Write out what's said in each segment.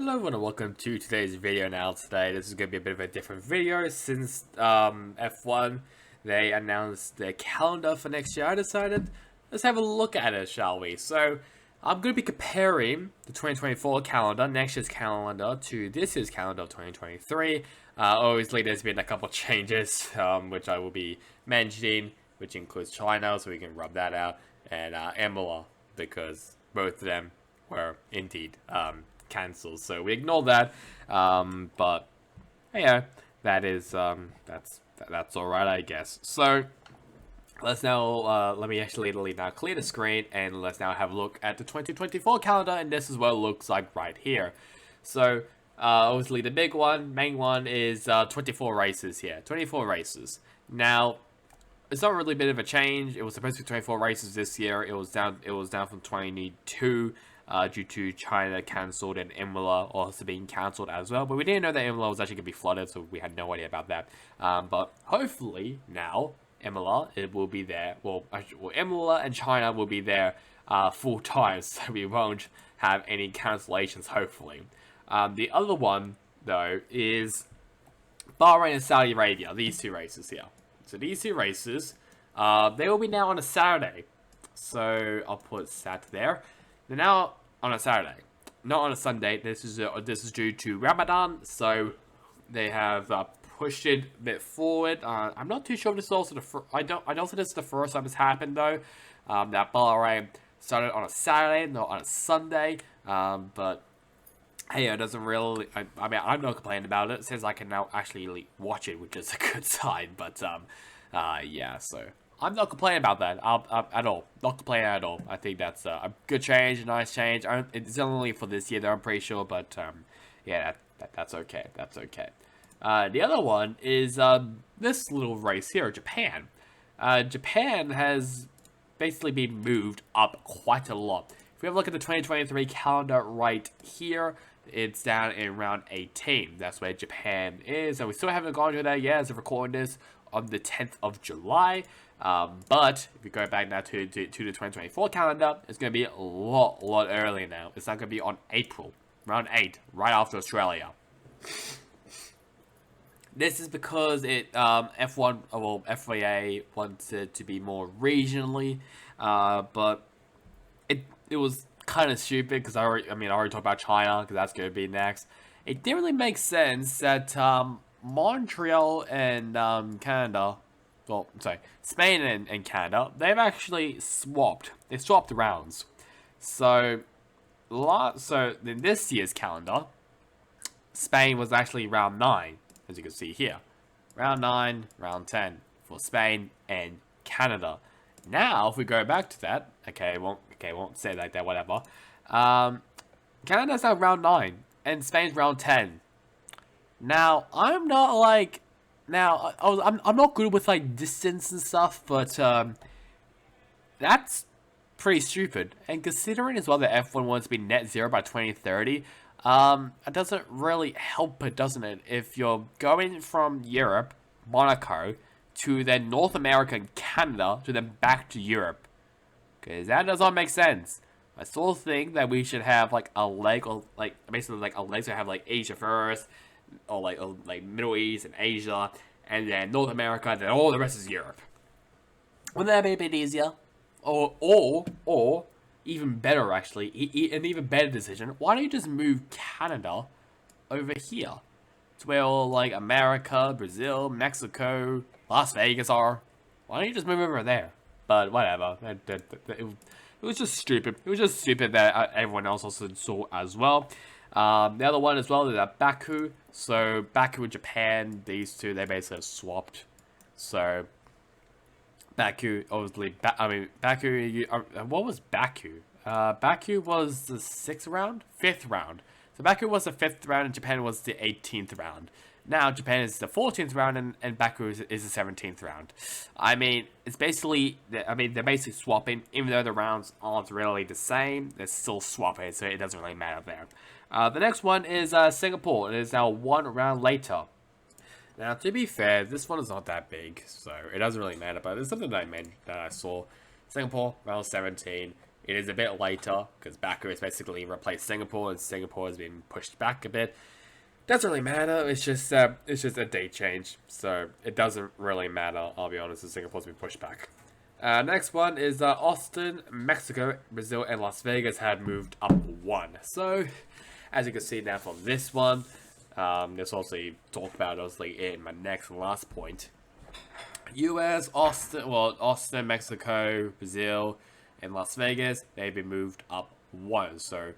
Hello everyone and welcome to today's video. Now today this is going to be a bit of a different video since F1 they announced their calendar for next year. I decided let's have a look at it, shall we? So I'm going to be comparing the 2024 calendar, next year's calendar, to this year's calendar of 2023. Obviously there's been a couple changes which I will be mentioning, which includes China, so we can rub that out, and Imola, because both of them were indeed cancelled, so we ignore that. But yeah, that is that's all right, I guess. So let's now let me actually now clear the screen and let's now have a look at the 2024 calendar, and this is what it looks like right here. So obviously the big one, main one is 24 races here. 24 races. Now it's not really a bit of a change. It was supposed to be 24 races this year. It was down from 22 due to China cancelled and Imola also being cancelled as well. But we didn't know that Imola was actually going to be flooded, so we had no idea about that. But hopefully now Imola it will be there. Well, Imola and China will be there full time, so we won't have any cancellations. Hopefully, the other one though is Bahrain and Saudi Arabia. These two races here. So these two races, they will be now on a Saturday. So I'll put Sat there. They're now on a Saturday, not on a Sunday. This is due to Ramadan, so they have pushed it a bit forward. I'm not too sure if this is also I don't think this is the first time it's happened though. That Bahrain started on a Saturday, not on a Sunday. But hey, it doesn't really. I mean, I'm not complaining about it. It says I can now actually watch it, which is a good sign. But yeah, so I'm not complaining about that at all. Not complaining at all. I think that's a good change, a nice change. It's only for this year, though, I'm pretty sure. But yeah, that's okay. That's okay. The other one is this little race here, Japan. Japan has basically been moved up quite a lot. If we have a look at the 2023 calendar right here, it's down in round 18. That's where Japan is, and we still haven't gone to that yet as of recording this on the 10th of July. But if we go back now to the 2024 calendar, it's going to be a lot earlier now. It's not going to be on April, round 8, right after Australia. This is because F1, well, FIA wants it to be more regionally, but it was kind of stupid because I already talked about China because that's going to be next. It didn't really make sense that Montreal and Canada, well, sorry, Spain and Canada, they've actually swapped. They swapped rounds. So in this year's calendar, Spain was actually round 9, as you can see here. Round 9, round 10 for Spain and Canada. Now, if we go back to that, won't say like that, whatever. Canada's now round 9, and Spain's round 10. Now, I'm not like, I'm not good with like distance and stuff, but that's pretty stupid. And considering as well that F1 wants to be net zero by 2030, it doesn't really help it, doesn't it? If you're going from Europe, Monaco, to then North America and Canada, to then back to Europe. Because that does not make sense. I still think that we should have like a leg, or like basically like a leg to have like Asia first, or like Middle East and Asia, and then North America, and then all the rest is Europe. Wouldn't that be a bit easier? Or even better actually, an even better decision. Why don't you just move Canada over here? It's where all like America, Brazil, Mexico, Las Vegas are. Why don't you just move over there? But whatever. It was just stupid. It was just stupid that everyone else also saw as well. The other one as well is Baku. So Baku and Japan, these two, they basically swapped. So Baku, obviously, Baku. What was Baku? Baku was the 6th round, 5th round. So Baku was the 5th round, and Japan was the 18th round. Now Japan is the 14th round, and Baku is the 17th round. I mean, it's basically, they're basically swapping, even though the rounds aren't really the same. They're still swapping, so it doesn't really matter there. The next one is Singapore. It is now 1 round later. Now, to be fair, this one is not that big, so it doesn't really matter. But there's something that I saw. Singapore round 17. it is a bit later because Baku has basically replaced Singapore, and Singapore has been pushed back a bit. Doesn't really matter. It's just a date change, so it doesn't really matter. I'll be honest, Singapore's been pushed back. Next one is Austin, Mexico, Brazil, and Las Vegas had moved up one. So, as you can see now from this one, this also talked about obviously in my next last point. US, Austin, Mexico, Brazil, and Las Vegas, they've been moved up one. So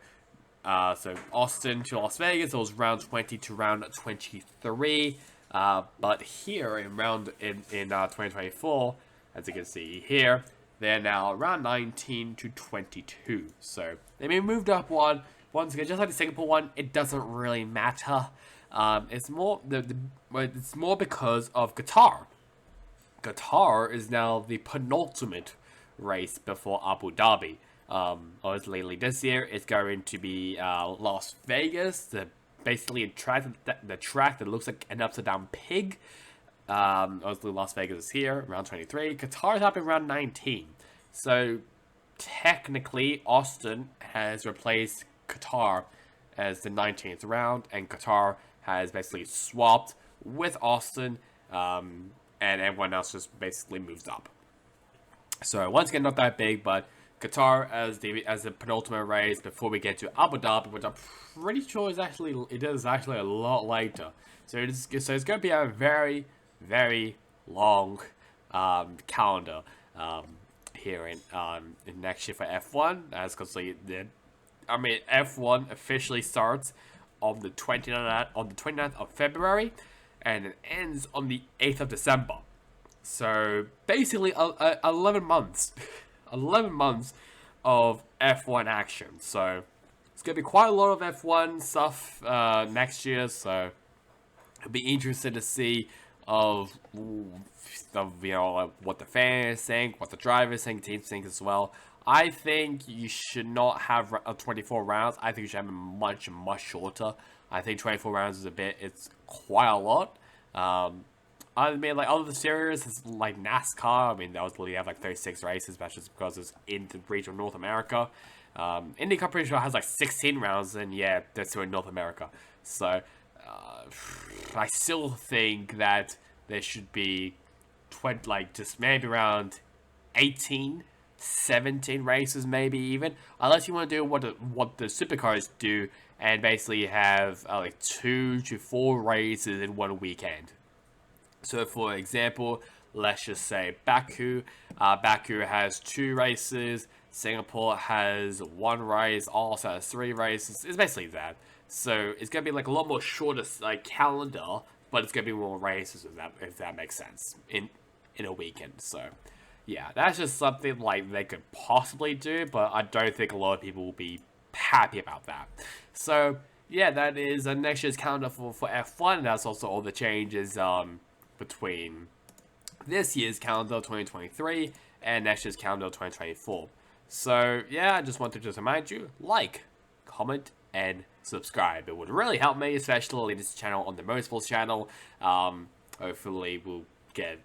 Austin to Las Vegas, it was round 20 to round 23. But here in 2024, as you can see here, they're now around 19 to 22. So they've been moved up one. Once again, just like the Singapore one, it doesn't really matter. It's more it's more because of Qatar. Qatar is now the penultimate race before Abu Dhabi. Obviously, this year it's going to be Las Vegas, basically the track that looks like an upside down pig. Obviously, Las Vegas is here, round 23. Qatar's up in round 19. So, technically, Austin has replaced Qatar as the 19th round, and Qatar has basically swapped with Austin, and everyone else just basically moves up. So, once again, not that big, but Qatar as the penultimate race before we get to Abu Dhabi, which I'm pretty sure is actually a lot later. So it's going to be a very, very long calendar here in next year for F1. As because F1 officially starts on the 29th of February, and it ends on the 8th of December. So basically, 11 months. 11 months of F1 action. So it's going to be quite a lot of F1 stuff next year. So it'll be interesting to see what the fans think, what the drivers think, teams think as well. I think you should not have 24 rounds. I think you should have much shorter. I think 24 rounds it's quite a lot. I mean, like, other series, like NASCAR, I mean, they have, like, 36 races, but that's just because it's in the region of North America. IndyCar, pretty sure, has, like, 16 rounds, and, yeah, they're still in North America. So, I still think that there should be, just maybe around 18, 17 races, maybe even. Unless you want to do what the supercars do, and basically have, like, 2 to 4 races in one weekend. So, for example, let's just say Baku. Baku has 2 races. Singapore has 1 race. Also has 3 races. It's basically that. So, it's going to be like a lot more shorter calendar, but it's going to be more races, if that makes sense, in a weekend. So, yeah, that's just something like they could possibly do, but I don't think a lot of people will be happy about that. So, yeah, that is next year's calendar for F1. That's also all the changes between this year's calendar 2023 and next year's calendar 2024. So yeah, I just wanted to remind you, like, comment, and subscribe. It would really help me, especially this channel on the Motorsports channel. Hopefully we'll get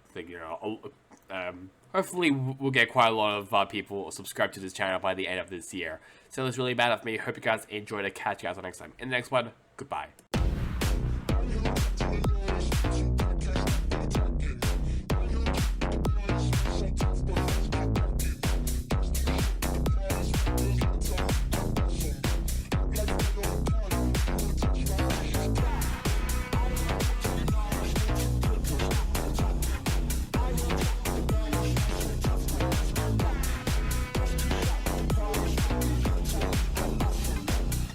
hopefully we'll get quite a lot of people subscribed to this channel by the end of this year. So it's really bad of me. Hope you guys enjoyed it. Catch you guys on next time. In the next one, goodbye.